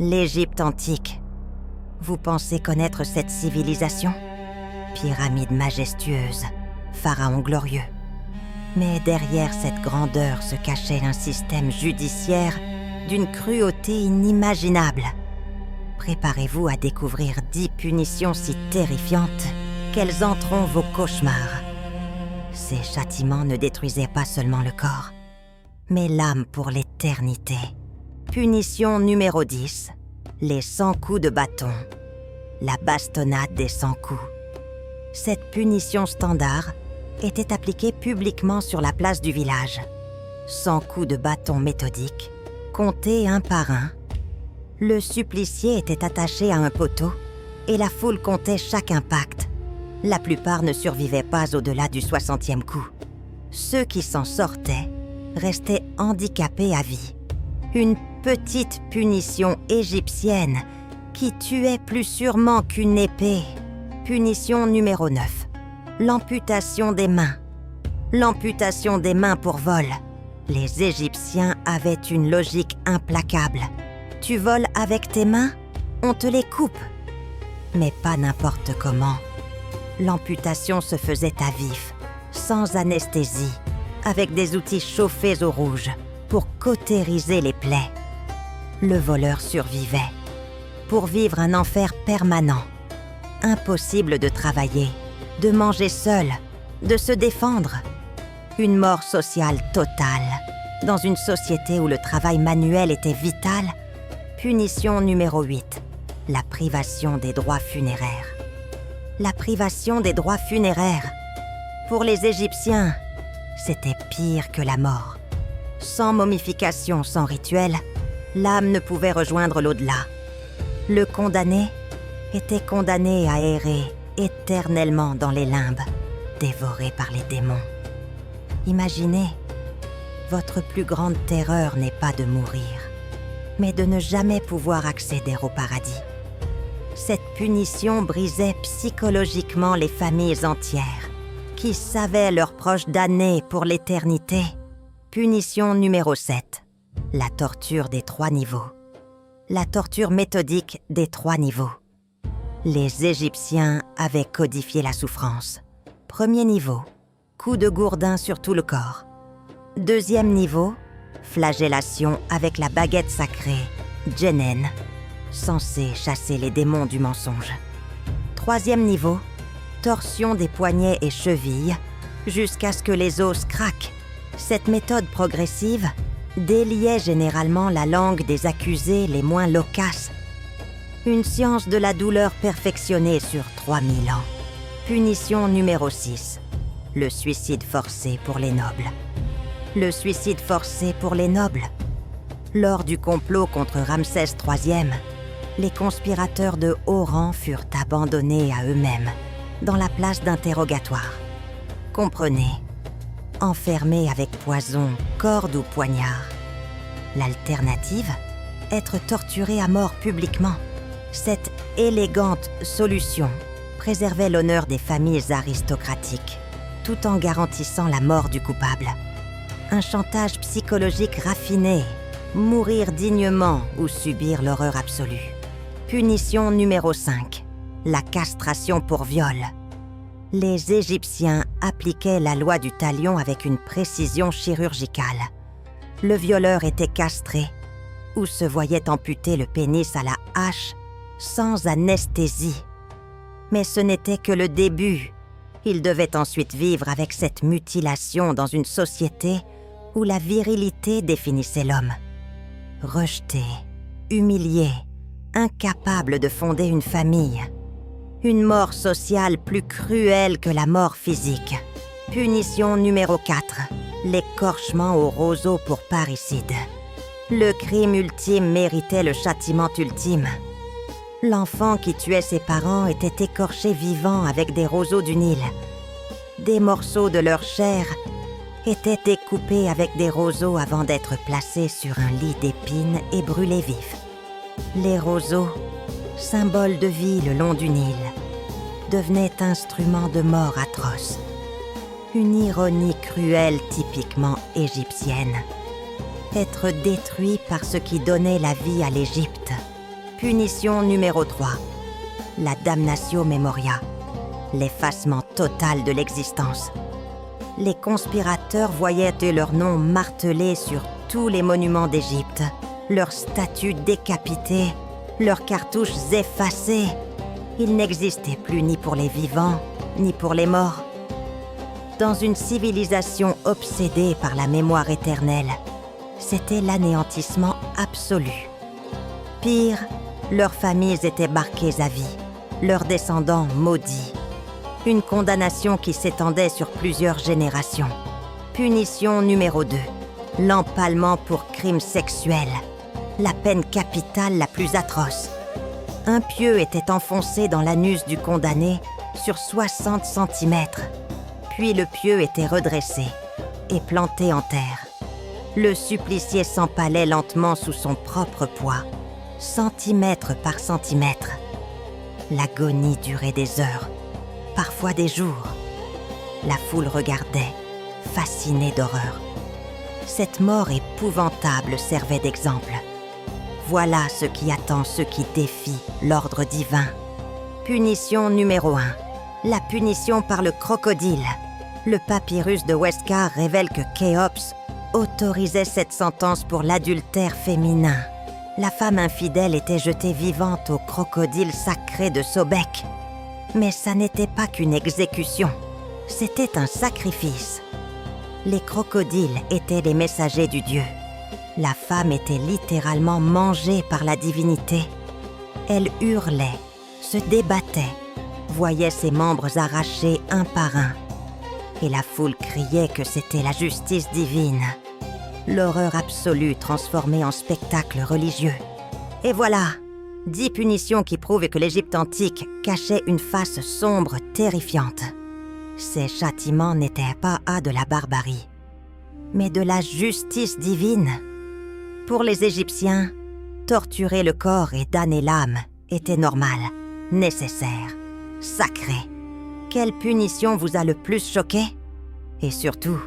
L'Égypte antique. Vous pensez connaître cette civilisation? Pyramides majestueuses, pharaons glorieux. Mais derrière cette grandeur se cachait un système judiciaire d'une cruauté inimaginable. Préparez-vous à découvrir 10 punitions si terrifiantes qu'elles hanteront vos cauchemars. Ces châtiments ne détruisaient pas seulement le corps, mais l'âme pour l'éternité. Punition numéro 10, les 100 coups de bâton. La bastonnade des 100 coups. Cette punition standard était appliquée publiquement sur la place du village. 100 coups de bâton méthodiques, comptés un par un. Le supplicié était attaché à un poteau et la foule comptait chaque impact. La plupart ne survivaient pas au-delà du 60e coup. Ceux qui s'en sortaient restaient handicapés à vie. Une petite punition égyptienne qui tuait plus sûrement qu'une épée. Punition numéro 9. L'amputation des mains. L'amputation des mains pour vol. Les Égyptiens avaient une logique implacable. Tu voles avec tes mains, on te les coupe. Mais pas n'importe comment. L'amputation se faisait à vif, sans anesthésie, avec des outils chauffés au rouge pour cautériser les plaies. Le voleur survivait. Pour vivre un enfer permanent. Impossible de travailler, de manger seul, de se défendre. Une mort sociale totale. Dans une société où le travail manuel était vital, punition numéro 8, la privation des droits funéraires. La privation des droits funéraires. Pour les Égyptiens, c'était pire que la mort. Sans momification, sans rituel, l'âme ne pouvait rejoindre l'au-delà. Le condamné était condamné à errer éternellement dans les limbes, dévoré par les démons. Imaginez, votre plus grande terreur n'est pas de mourir, mais de ne jamais pouvoir accéder au paradis. Cette punition brisait psychologiquement les familles entières, qui savaient leurs proches damnés pour l'éternité. Punition numéro 7, la torture des 3 niveaux. La torture méthodique des 3 niveaux. Les Égyptiens avaient codifié la souffrance. Premier niveau, coup de gourdin sur tout le corps. Deuxième niveau, flagellation avec la baguette sacrée, djenen, censée chasser les démons du mensonge. Troisième niveau, torsion des poignets et chevilles jusqu'à ce que les os craquent. Cette méthode progressive déliait généralement la langue des accusés les moins loquaces. Une science de la douleur perfectionnée sur 3000 ans. Punition numéro 6, le suicide forcé pour les nobles. Le suicide forcé pour les nobles. Lors du complot contre Ramsès III, les conspirateurs de haut rang furent abandonnés à eux-mêmes dans la place d'interrogatoire. Comprenez, enfermés avec poison, corde ou poignard. L'alternative, être torturé à mort publiquement. Cette élégante solution préservait l'honneur des familles aristocratiques, tout en garantissant la mort du coupable. Un chantage psychologique raffiné, mourir dignement ou subir l'horreur absolue. Punition numéro 5, la castration pour viol. Les Égyptiens appliquaient la loi du talion avec une précision chirurgicale. Le violeur était castré ou se voyait amputer le pénis à la hache sans anesthésie. Mais ce n'était que le début. Il devait ensuite vivre avec cette mutilation dans une société où la virilité définissait l'homme. Rejeté, humilié, incapable de fonder une famille. Une mort sociale plus cruelle que la mort physique. Punition numéro 4, l'écorchement au roseau pour parricide. Le crime ultime méritait le châtiment ultime. L'enfant qui tuait ses parents était écorché vivant avec des roseaux du Nil. Des morceaux de leur chair étaient découpés avec des roseaux avant d'être placés sur un lit d'épines et brûlés vifs. Les roseaux, symbole de vie le long du Nil, devenaient instruments de mort atroce. Une ironie cruelle typiquement égyptienne. Être détruit par ce qui donnait la vie à l'Égypte. Punition numéro 3. La damnatio memoria. L'effacement total de l'existence. Les conspirateurs voyaient leurs noms martelés sur tous les monuments d'Égypte, leurs statues décapitées, leurs cartouches effacées. Ils n'existaient plus ni pour les vivants, ni pour les morts. Dans une civilisation obsédée par la mémoire éternelle, c'était l'anéantissement absolu. Pire, leurs familles étaient marquées à vie, leurs descendants maudits. Une condamnation qui s'étendait sur plusieurs générations. Punition numéro 2. L'empalement pour crime sexuel. La peine capitale la plus atroce. Un pieu était enfoncé dans l'anus du condamné sur 60 cm. Puis le pieu était redressé et planté en terre. Le supplicié s'empalait lentement sous son propre poids, centimètre par centimètre. L'agonie durait des heures, parfois des jours. La foule regardait, fascinée d'horreur. Cette mort épouvantable servait d'exemple. Voilà ce qui attend ceux qui défient l'ordre divin. Punition numéro 1. La punition par le crocodile. Le papyrus de Westcar révèle que Khéops autorisait cette sentence pour l'adultère féminin. La femme infidèle était jetée vivante au crocodile sacré de Sobek. Mais ça n'était pas qu'une exécution, c'était un sacrifice. Les crocodiles étaient les messagers du dieu. La femme était littéralement mangée par la divinité. Elle hurlait, se débattait, voyait ses membres arrachés un par un. Et la foule criait que c'était la justice divine. L'horreur absolue transformée en spectacle religieux. Et voilà, 10 punitions qui prouvent que l'Égypte antique cachait une face sombre terrifiante. Ces châtiments n'étaient pas de la barbarie, mais de la justice divine. Pour les Égyptiens, torturer le corps et damner l'âme était normal, nécessaire, sacré. Quelle punition vous a le plus choqué? Et surtout,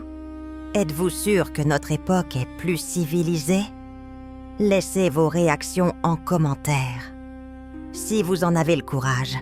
êtes-vous sûr que notre époque est plus civilisée? Laissez vos réactions en commentaire, si vous en avez le courage.